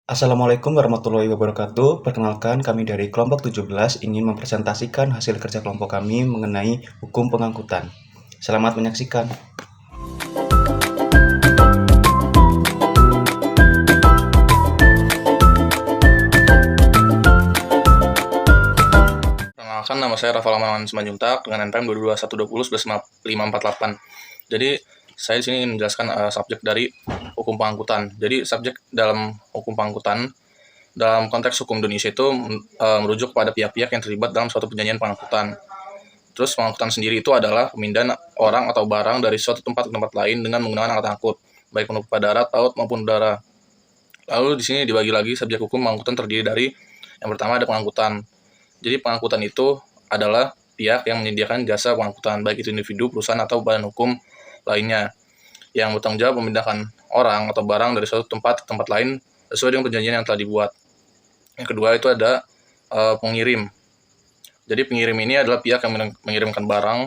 Assalamualaikum warahmatullahi wabarakatuh. Perkenalkan, kami dari kelompok 17 ingin mempresentasikan hasil kerja kelompok kami mengenai hukum pengangkutan. Selamat menyaksikan. Perkenalkan, nama saya Rafael Amalan Simanjuntak dengan NPM 22120115548. Jadi, saya di sini ingin menjelaskan subjek dari hukum pengangkutan. Jadi, subjek dalam hukum pengangkutan dalam konteks hukum Indonesia itu merujuk kepada pihak-pihak yang terlibat dalam suatu perjanjian pengangkutan. Terus pengangkutan sendiri itu adalah pemindahan orang atau barang dari suatu tempat ke tempat lain dengan menggunakan alat angkut, baik berupa darat, laut maupun udara. Lalu di sini dibagi lagi subjek hukum pengangkutan terdiri dari yang pertama ada pengangkutan. Jadi pengangkutan itu adalah pihak yang menyediakan jasa pengangkutan, baik itu individu, perusahaan, atau badan hukum lainnya, yang bertanggung jawab memindahkan orang atau barang dari suatu tempat ke tempat lain sesuai dengan perjanjian yang telah dibuat. Yang kedua itu ada pengirim. Jadi pengirim ini adalah pihak yang mengirimkan barang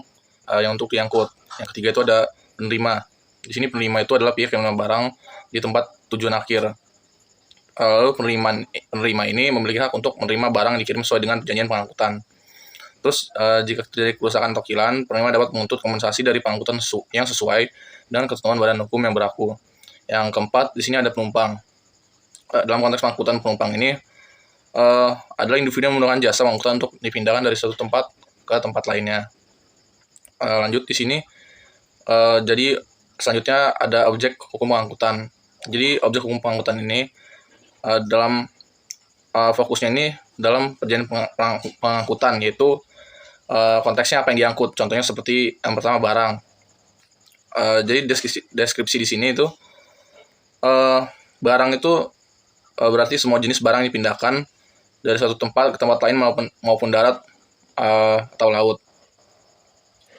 yang untuk diangkut. Yang ketiga itu ada penerima. Di sini penerima itu adalah pihak yang menerima barang di tempat tujuan akhir. Lalu penerima ini memiliki hak untuk menerima barang yang dikirim sesuai dengan perjanjian pengangkutan. Terus jika terjadi kerusakan atau kehilangan, penerima dapat menuntut kompensasi dari pengangkutan yang sesuai dengan ketentuan badan hukum yang berlaku. Yang keempat, di sini ada penumpang. Dalam konteks pengangkutan penumpang ini adalah individu yang menggunakan jasa pengangkutan untuk dipindahkan dari suatu tempat ke tempat lainnya. Lanjut di sini, jadi selanjutnya ada objek hukum pengangkutan. Jadi objek hukum pengangkutan ini dalam fokusnya ini dalam perjanjian pengangkutan, yaitu konteksnya apa yang diangkut. Contohnya seperti yang pertama barang. Jadi deskripsi di sini itu barang itu berarti semua jenis barang yang dipindahkan dari suatu tempat ke tempat lain maupun darat atau laut.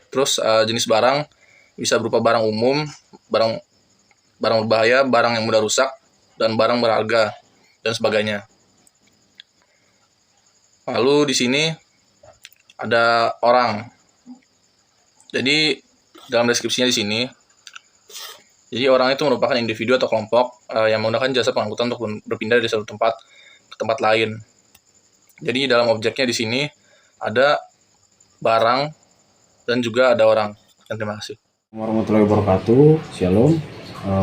Terus jenis barang bisa berupa barang umum, barang berbahaya, barang yang mudah rusak, dan barang berharga dan sebagainya. Lalu di sini ada orang. Jadi dalam deskripsinya di sini, jadi orang itu merupakan individu atau kelompok yang menggunakan jasa pengangkutan untuk berpindah dari satu tempat ke tempat lain. Jadi dalam objeknya di sini ada barang dan juga ada orang. Terima kasih. Warahmatullahi wabarakatuh. Shalom.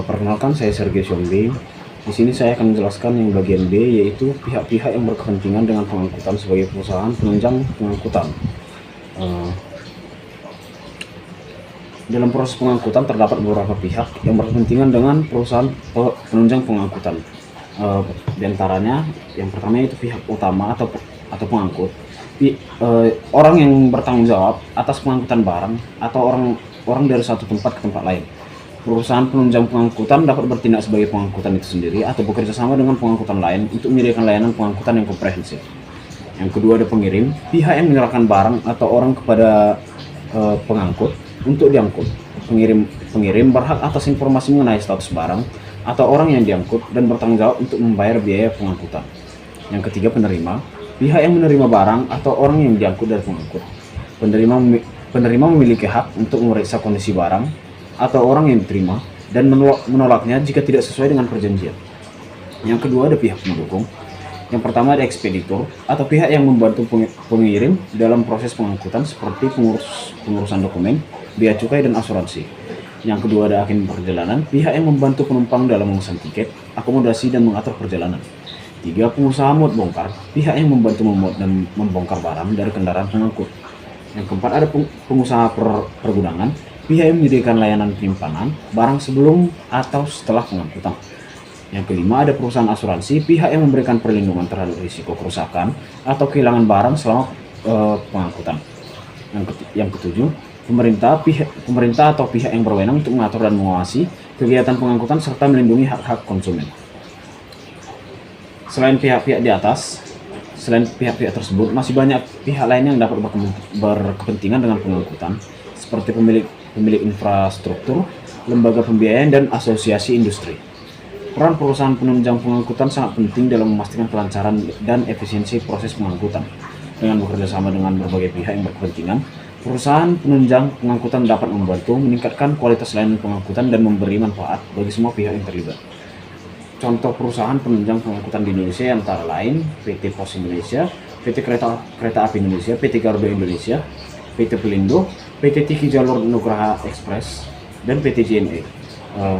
Perkenalkan, saya Sergei Siombing. Di sini saya akan menjelaskan yang bagian B, yaitu pihak-pihak yang berkepentingan dengan pengangkutan sebagai perusahaan penunjang pengangkutan. Dalam proses pengangkutan terdapat beberapa pihak yang berkepentingan dengan perusahaan penunjang pengangkutan. Di antaranya, yang pertama itu pihak utama atau pengangkut, orang yang bertanggung jawab atas pengangkutan barang atau orang dari satu tempat ke tempat lain. Perusahaan penunjang pengangkutan dapat bertindak sebagai pengangkutan itu sendiri atau bekerja sama dengan pengangkutan lain untuk menyediakan layanan pengangkutan yang komprehensif. Yang kedua ada pengirim, pihak yang menyerahkan barang atau orang kepada pengangkut untuk diangkut. Pengirim berhak atas informasi mengenai status barang atau orang yang diangkut dan bertanggung jawab untuk membayar biaya pengangkutan. Yang ketiga penerima, pihak yang menerima barang atau orang yang diangkut dari pengangkut. Penerima memiliki hak untuk memeriksa kondisi barang atau orang yang diterima dan menolaknya jika tidak sesuai dengan perjanjian. Yang kedua ada pihak pendukung. Yang pertama ada ekspeditor atau pihak yang membantu pengirim dalam proses pengangkutan seperti pengurusan dokumen, bea cukai, dan asuransi. Yang kedua ada agen perjalanan, pihak yang membantu penumpang dalam memesan tiket, akomodasi, dan mengatur perjalanan. Tiga, pengusaha muat bongkar, pihak yang membantu memuat dan membongkar barang dari kendaraan pengangkut. Yang keempat ada pengusaha pergudangan, pihak yang menyediakan layanan penyimpanan barang sebelum atau setelah pengangkutan. Yang kelima ada perusahaan asuransi, pihak yang memberikan perlindungan terhadap risiko kerusakan atau kehilangan barang selama pengangkutan. Yang ketujuh, pemerintah atau pihak yang berwenang untuk mengatur dan mengawasi kegiatan pengangkutan serta melindungi hak-hak konsumen. Selain pihak-pihak tersebut, masih banyak pihak lain yang dapat berkepentingan dengan pengangkutan, seperti pemilik infrastruktur, lembaga pembiayaan, dan asosiasi industri. Peran perusahaan penunjang pengangkutan sangat penting dalam memastikan kelancaran dan efisiensi proses pengangkutan. Dengan bekerja sama dengan berbagai pihak yang berkepentingan, perusahaan penunjang pengangkutan dapat membantu meningkatkan kualitas layanan pengangkutan dan memberi manfaat bagi semua pihak yang terlibat. contoh perusahaan penunjang pengangkutan di Indonesia antara lain PT Pos Indonesia, PT Kereta Api Indonesia, PT Garuda Indonesia, PT Pelindo, PT Tiki Jalur Nugraha Express, dan PT JNE.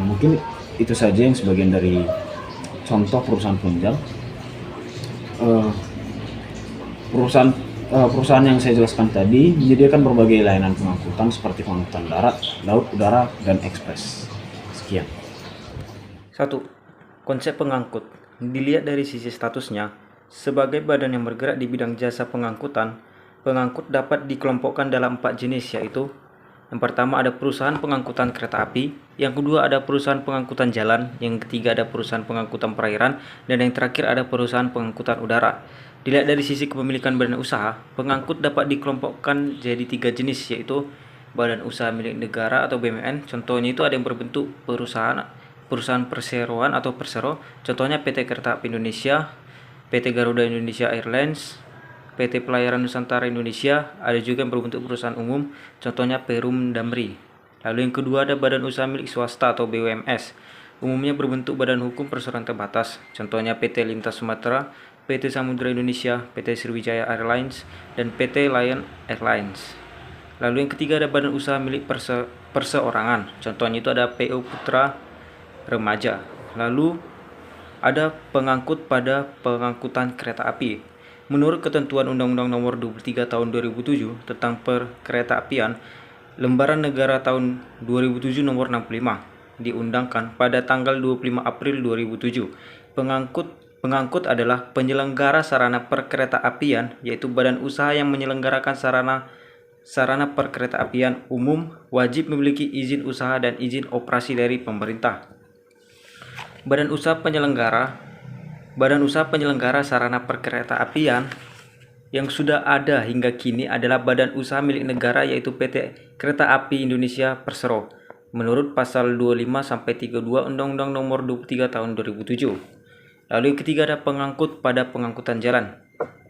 Mungkin itu saja yang sebagian dari contoh perusahaan penunjang. Perusahaan yang saya jelaskan tadi menyediakan berbagai layanan pengangkutan seperti pengangkutan darat, laut, udara, dan ekspres. Sekian. 1. Konsep pengangkut dilihat dari sisi statusnya. Sebagai badan yang bergerak di bidang jasa pengangkutan, pengangkut dapat dikelompokkan dalam 4 jenis, yaitu yang pertama ada perusahaan pengangkutan kereta api, yang kedua ada perusahaan pengangkutan jalan, yang ketiga ada perusahaan pengangkutan perairan, dan yang terakhir ada perusahaan pengangkutan udara. Dilihat dari sisi kepemilikan badan usaha, pengangkut dapat dikelompokkan jadi 3 jenis, yaitu badan usaha milik negara atau BUMN. Contohnya itu ada yang berbentuk perusahaan perseroan atau persero, contohnya PT Kereta Api Indonesia, PT Garuda Indonesia Airlines, PT Pelayaran Nusantara Indonesia. Ada juga yang berbentuk perusahaan umum, contohnya Perum Damri. Lalu yang kedua ada badan usaha milik swasta atau BUMS, umumnya berbentuk badan hukum perseroan terbatas, contohnya PT Lintas Sumatera, PT Samudra Indonesia, PT Sriwijaya Airlines, dan PT Lion Airlines. Lalu yang ketiga ada badan usaha milik perseorangan, contohnya itu ada PO Putra Remaja. Lalu ada pengangkut pada pengangkutan kereta api. Menurut ketentuan Undang-Undang Nomor 23 Tahun 2007 tentang Perkeretaapian, Lembaran Negara tahun 2007 Nomor 65 diundangkan pada tanggal 25 April 2007. Pengangkut adalah penyelenggara sarana perkeretaapian, yaitu badan usaha yang menyelenggarakan sarana perkeretaapian umum, wajib memiliki izin usaha dan izin operasi dari pemerintah. Badan usaha penyelenggara sarana perkeretaapian yang sudah ada hingga kini adalah badan usaha milik negara, yaitu PT Kereta Api Indonesia Persero menurut pasal 25 sampai 32 Undang-Undang Nomor 23 Tahun 2007. Lalu yang ketiga ada pengangkut pada pengangkutan jalan.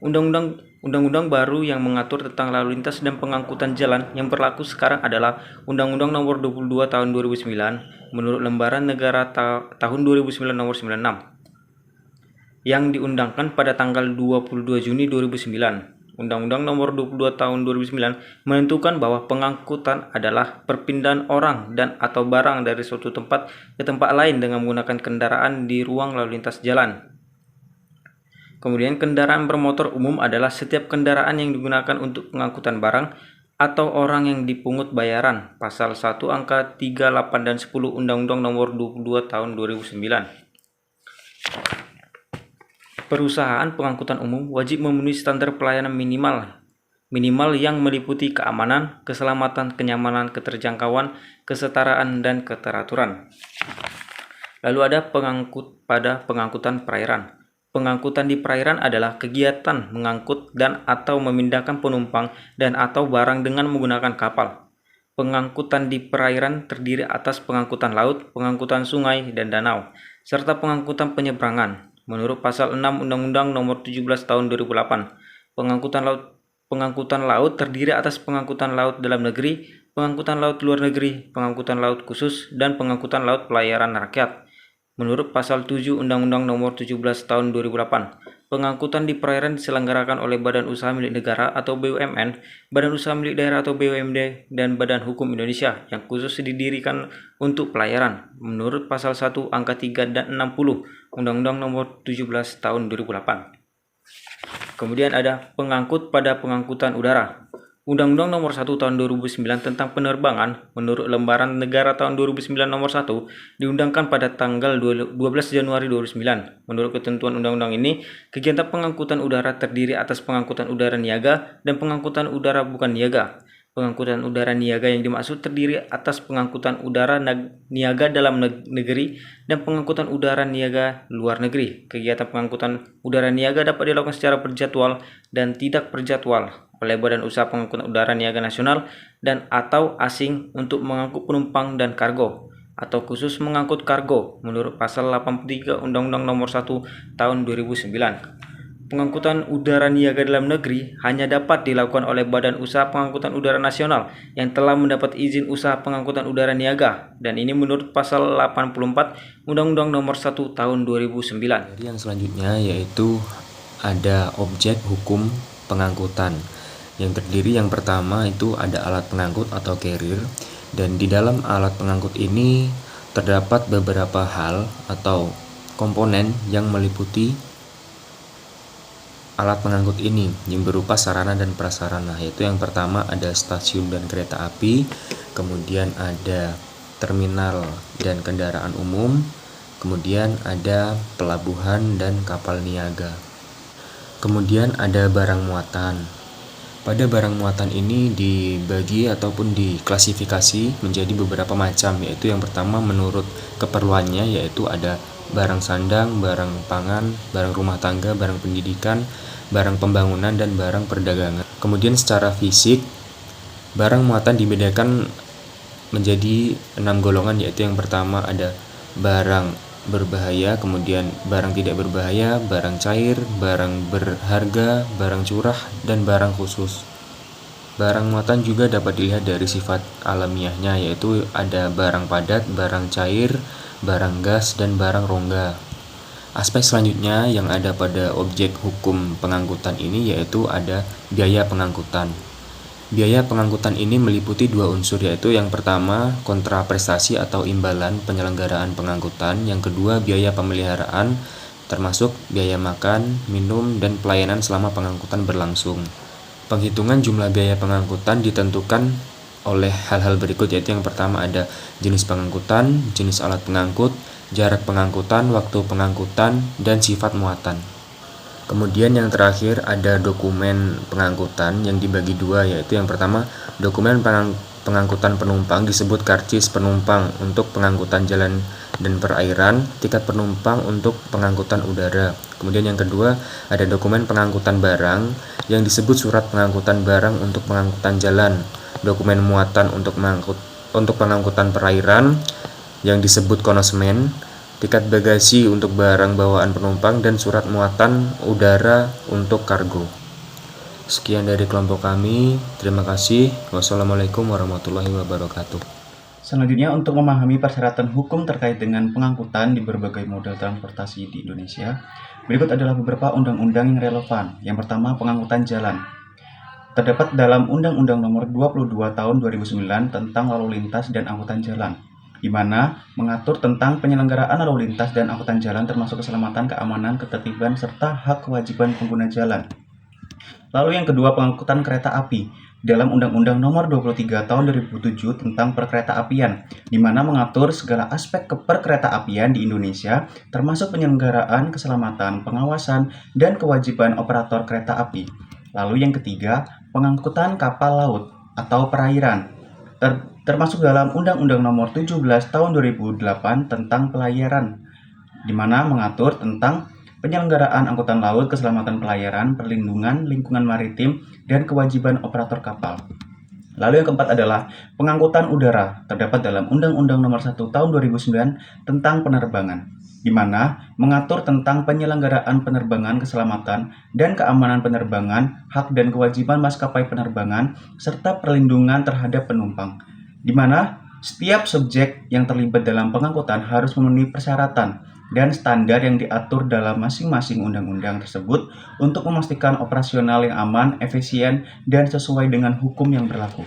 Undang-undang baru yang mengatur tentang lalu lintas dan pengangkutan jalan yang berlaku sekarang adalah Undang-Undang Nomor 22 Tahun 2009 menurut Lembaran Negara tahun 2009 Nomor 96 yang diundangkan pada tanggal 22 Juni 2009. Undang-Undang Nomor 22 Tahun 2009 menentukan bahwa pengangkutan adalah perpindahan orang dan atau barang dari suatu tempat ke tempat lain dengan menggunakan kendaraan di ruang lalu lintas jalan. Kemudian kendaraan bermotor umum adalah setiap kendaraan yang digunakan untuk pengangkutan barang atau orang yang dipungut bayaran. Pasal 1 angka 3, 8, dan 10 Undang-Undang Nomor 22 Tahun 2009. Perusahaan pengangkutan umum wajib memenuhi standar pelayanan minimal yang meliputi keamanan, keselamatan, kenyamanan, keterjangkauan, kesetaraan, dan keteraturan. Lalu ada pengangkut pada pengangkutan perairan. Pengangkutan di perairan adalah kegiatan mengangkut dan atau memindahkan penumpang dan atau barang dengan menggunakan kapal. Pengangkutan di perairan terdiri atas pengangkutan laut, pengangkutan sungai dan danau, serta pengangkutan penyeberangan. Menurut pasal 6 Undang-Undang Nomor 17 Tahun 2008, pengangkutan laut terdiri atas pengangkutan laut dalam negeri, pengangkutan laut luar negeri, pengangkutan laut khusus, dan pengangkutan laut pelayaran rakyat. Menurut pasal 7 Undang-Undang Nomor 17 Tahun 2008, pengangkutan di perairan diselenggarakan oleh Badan Usaha Milik Negara atau BUMN, Badan Usaha Milik Daerah atau BUMD, dan Badan Hukum Indonesia yang khusus didirikan untuk pelayaran. Menurut pasal 1 angka 3 dan 60 Undang-Undang Nomor 17 Tahun 2008. Kemudian ada pengangkut pada pengangkutan udara. Undang-Undang Nomor 1 Tahun 2009 tentang penerbangan menurut Lembaran Negara tahun 2009 Nomor 1 diundangkan pada tanggal 12 Januari 2009. Menurut ketentuan undang-undang ini, kegiatan pengangkutan udara terdiri atas pengangkutan udara niaga dan pengangkutan udara bukan niaga. Pengangkutan udara niaga yang dimaksud terdiri atas pengangkutan udara niaga dalam negeri dan pengangkutan udara niaga luar negeri. Kegiatan pengangkutan udara niaga dapat dilakukan secara berjadwal dan tidak berjadwal oleh Badan Usaha Pengangkutan Udara Niaga Nasional dan atau asing untuk mengangkut penumpang dan kargo atau khusus mengangkut kargo menurut pasal 83 Undang-Undang Nomor 1 Tahun 2009. Pengangkutan udara niaga dalam negeri hanya dapat dilakukan oleh Badan Usaha Pengangkutan Udara Nasional yang telah mendapat izin usaha pengangkutan udara niaga, dan ini menurut pasal 84 Undang-Undang Nomor 1 Tahun 2009. Jadi yang selanjutnya yaitu ada objek hukum pengangkutan yang terdiri, yang pertama itu ada alat pengangkut atau carrier, dan di dalam alat pengangkut ini terdapat beberapa hal atau komponen yang meliputi alat pengangkut ini yang berupa sarana dan prasarana, yaitu yang pertama ada stasiun dan kereta api, kemudian ada terminal dan kendaraan umum, kemudian ada pelabuhan dan kapal niaga. Kemudian ada barang muatan. Pada barang muatan ini dibagi ataupun diklasifikasi menjadi beberapa macam, yaitu yang pertama menurut keperluannya, yaitu ada barang sandang, barang pangan, barang rumah tangga, barang pendidikan, barang pembangunan, dan barang perdagangan. Kemudian secara fisik, barang muatan dibedakan menjadi 6 golongan, yaitu yang pertama ada barang berbahaya, kemudian barang tidak berbahaya, barang cair, barang berharga, barang curah, dan barang khusus. Barang muatan juga dapat dilihat dari sifat alamiahnya, yaitu ada barang padat, barang cair, barang gas, dan barang rongga. Aspek selanjutnya yang ada pada objek hukum pengangkutan ini yaitu ada biaya pengangkutan. Biaya pengangkutan ini meliputi dua unsur, yaitu yang pertama kontraprestasi atau imbalan penyelenggaraan pengangkutan, yang kedua biaya pemeliharaan termasuk biaya makan, minum, dan pelayanan selama pengangkutan berlangsung. Penghitungan jumlah biaya pengangkutan ditentukan oleh hal-hal berikut, yaitu yang pertama ada jenis pengangkutan, jenis alat pengangkut, jarak pengangkutan, waktu pengangkutan, dan sifat muatan. Kemudian yang terakhir ada dokumen pengangkutan yang dibagi dua, yaitu yang pertama dokumen pengangkutan penumpang disebut karcis penumpang untuk pengangkutan jalan dan perairan, tiket penumpang untuk pengangkutan udara. Kemudian yang kedua ada dokumen pengangkutan barang yang disebut surat pengangkutan barang untuk pengangkutan jalan, dokumen muatan untuk pengangkutan perairan yang disebut konosmen, tiket bagasi untuk barang bawaan penumpang, dan surat muatan udara untuk kargo. Sekian dari kelompok kami, terima kasih. Wassalamualaikum warahmatullahi wabarakatuh. Selanjutnya, untuk memahami persyaratan hukum terkait dengan pengangkutan di berbagai moda transportasi di Indonesia, berikut adalah beberapa undang-undang yang relevan. Yang pertama, pengangkutan jalan. Terdapat dalam Undang-Undang Nomor 22 Tahun 2009 tentang lalu lintas dan angkutan jalan, di mana mengatur tentang penyelenggaraan lalu lintas dan angkutan jalan termasuk keselamatan, keamanan, ketertiban, serta hak kewajiban pengguna jalan. Lalu yang kedua, pengangkutan kereta api dalam Undang-Undang Nomor 23 Tahun 2007 tentang perkeretaapian, di mana mengatur segala aspek perkeretaapian di Indonesia termasuk penyelenggaraan, keselamatan, pengawasan, dan kewajiban operator kereta api. Lalu yang ketiga, pengangkutan kapal laut atau perairan, termasuk dalam Undang-Undang Nomor 17 Tahun 2008 tentang pelayaran, di mana mengatur tentang penyelenggaraan angkutan laut, keselamatan pelayaran, perlindungan lingkungan maritim, dan kewajiban operator kapal. Lalu yang keempat adalah pengangkutan udara, terdapat dalam Undang-Undang Nomor 1 Tahun 2009 tentang penerbangan, di mana mengatur tentang penyelenggaraan penerbangan, keselamatan dan keamanan penerbangan, hak dan kewajiban maskapai penerbangan, serta perlindungan terhadap penumpang, di mana setiap subjek yang terlibat dalam pengangkutan harus memenuhi persyaratan dan standar yang diatur dalam masing-masing undang-undang tersebut untuk memastikan operasional yang aman, efisien, dan sesuai dengan hukum yang berlaku.